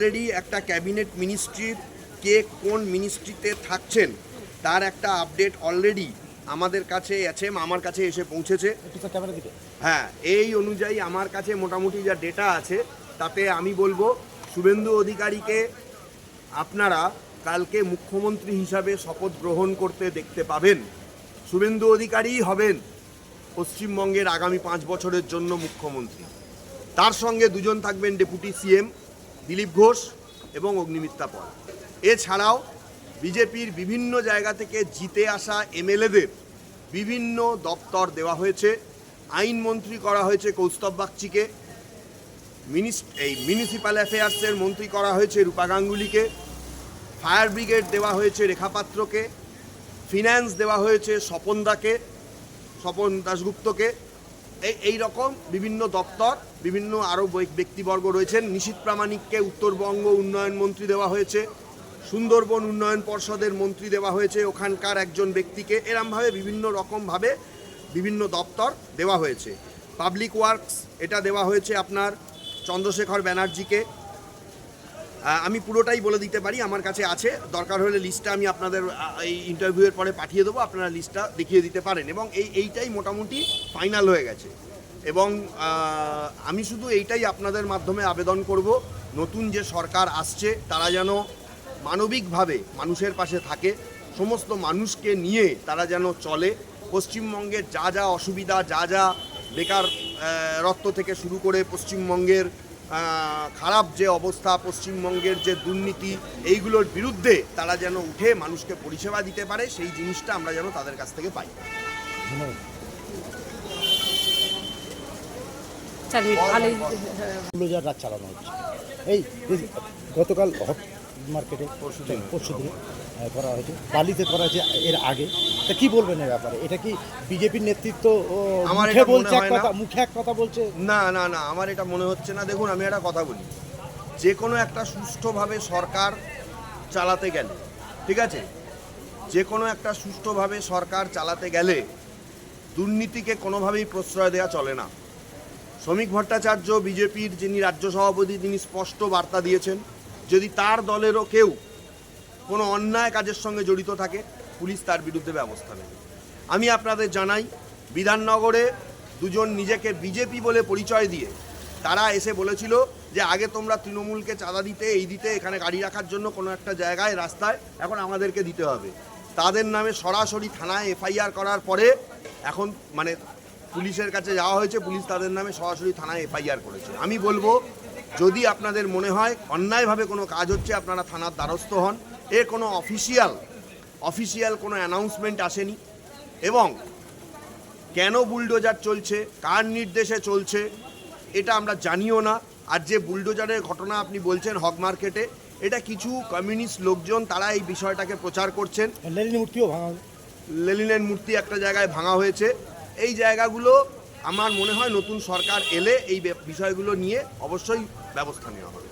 Already একটা cabinet মিনিস্ট্রির কে কোন মিনিস্ট্রিতে থাকছেন তার একটা আপডেট অলরেডি আমাদের কাছে আছে, আমার কাছে এসে পৌঁছেছে। হ্যাঁ, এই অনুযায়ী আমার কাছে মোটামুটি যা ডেটা আছে তাতে আমি বলবো শুভেন্দু অধিকারীকে আপনারা কালকে মুখ্যমন্ত্রী হিসাবে শপথ গ্রহণ করতে দেখতে পাবেন। শুভেন্দু অধিকারী হবেন পশ্চিমবঙ্গের আগামী 5 বছরের জন্য মুখ্যমন্ত্রী। তার সঙ্গে দুজন থাকবেন ডেপুটি সিএম দিলীপ ঘোষ এবং অগ্নিমিত্রা পল। এছাড়াও বিজেপির বিভিন্ন জায়গা থেকে জিতে আসা এমএলএদের বিভিন্ন দপ্তর দেওয়া হয়েছে। আইনমন্ত্রী করা হয়েছে কৌস্তব বাগচিকে, মিউনিসিপ্যাল অ্যাফেয়ার্সের মন্ত্রী করা হয়েছে রূপা গাঙ্গুলিকে, ফায়ার ব্রিগেড দেওয়া হয়েছে রেখা পাত্রকে, ফিন্যান্স দেওয়া হয়েছে স্বপন দাশগুপ্তকে। এই রকম বিভিন্ন দপ্তর, বিভিন্ন আরও ব্যক্তিবর্গ রয়েছেন। নিশীথ প্রামাণিককে উত্তরবঙ্গ উন্নয়ন মন্ত্রী দেওয়া হয়েছে, সুন্দরবন উন্নয়ন পর্ষদের মন্ত্রী দেওয়া হয়েছে ওখানকার একজন ব্যক্তিকে। এরমভাবে বিভিন্ন রকমভাবে বিভিন্ন দপ্তর দেওয়া হয়েছে। পাবলিক ওয়ার্কস এটা দেওয়া হয়েছে আপনার চন্দ্রশেখর ব্যানার্জিকে। আমি পুরোটাই বলে দিতে পারি, আমার কাছে আছে, দরকার হলে লিস্টটা আমি আপনাদের এই ইন্টারভিউয়ের পরে পাঠিয়ে দেবো, আপনারা লিস্টটা দেখিয়ে দিতে পারেন। এবং এইটাই মোটামুটি ফাইনাল হয়ে গেছে। এবং আমি শুধু এইটাই আপনাদের মাধ্যমে আবেদন করব, নতুন যে সরকার আসছে তারা যেন মানবিকভাবে মানুষের পাশে থাকে, সমস্ত মানুষকে নিয়ে তারা যেন চলে। পশ্চিমবঙ্গের যা যা অসুবিধা, যা যা বেকারত্ব থেকে শুরু করে পশ্চিমবঙ্গের খারাপ যে অবস্থা, পশ্চিমবঙ্গের যে দুর্নীতি, এইগুলোর বিরুদ্ধে তারা যেন উঠে মানুষকে পরিষেবা দিতে পারে, সেই জিনিসটা আমরা যেন তাদের কাছ থেকে পাই। রাত চালানো হচ্ছে। এই গতকাল মার্কেটে পরশুদিন করা হয়েছে, বালিতে করা হয়েছে এর আগে। তা কি বলবেন এর ব্যাপারে? এটা কি বিজেপির নেতৃত্ব মুখে এক কথা বলছে? না না না, আমার এটা মনে হচ্ছে না। দেখুন, আমি একটা কথা বলি, যে কোনো একটা সুষ্ঠুভাবে সরকার চালাতে গেলে, ঠিক আছে, যে কোনো একটা সুষ্ঠুভাবে সরকার চালাতে গেলে দুর্নীতিকে কোনোভাবেই প্রশ্রয় দেওয়া চলে না। শ্রমিক ভট্টাচার্য বিজেপির যিনি রাজ্য সভাপতি, তিনি স্পষ্ট বার্তা দিয়েছেন, যদি তার দলেরও কেউ কোনো অন্যায় কাজের সঙ্গে জড়িত থাকে পুলিশ তার বিরুদ্ধে ব্যবস্থা নেবে। আমি আপনাদের জানাই, বিধাননগরে দুজন নিজেকে বিজেপি বলে পরিচয় দিয়ে তারা এসে বলেছিল যে আগে তোমরা তৃণমূলকে চাঁদা দিতে, এই দিতে, এখানে গাড়ি রাখার জন্য কোনো একটা জায়গায় রাস্তায়, এখন আমাদেরকে দিতে হবে। তাদের নামে সরাসরি থানায় এফআইআর করার পরে এখন মানে পুলিশের কাছে যাওয়া হয়েছে, পুলিশ তাদের নামে সরাসরি থানায় এফআইআর করেছে। আমি বলবো, যদি আপনাদের মনে হয় অন্যায়ভাবে কোনো কাজ হচ্ছে, আপনারা থানার দ্বারস্থ হন। এর কোনো অফিসিয়াল কোনো অ্যানাউন্সমেন্ট আসেনি। এবং কেন বুলডোজার চলছে, কার নির্দেশে চলছে, এটা আমরা জানিও না। আর যে বুলডোজারের ঘটনা আপনি বলছেন হক মার্কেটে, এটা কিছু কমিউনিস্ট লোকজন তারা এই বিষয়টাকে প্রচার করছেন। লেনিনের মূর্তি একটা জায়গায় ভাঙা হয়েছে। এই জায়গাগুলো আমার মনে হয় নতুন সরকার এলে এই বিষয়গুলো নিয়ে অবশ্যই ব্যবস্থা নেওয়া হবে।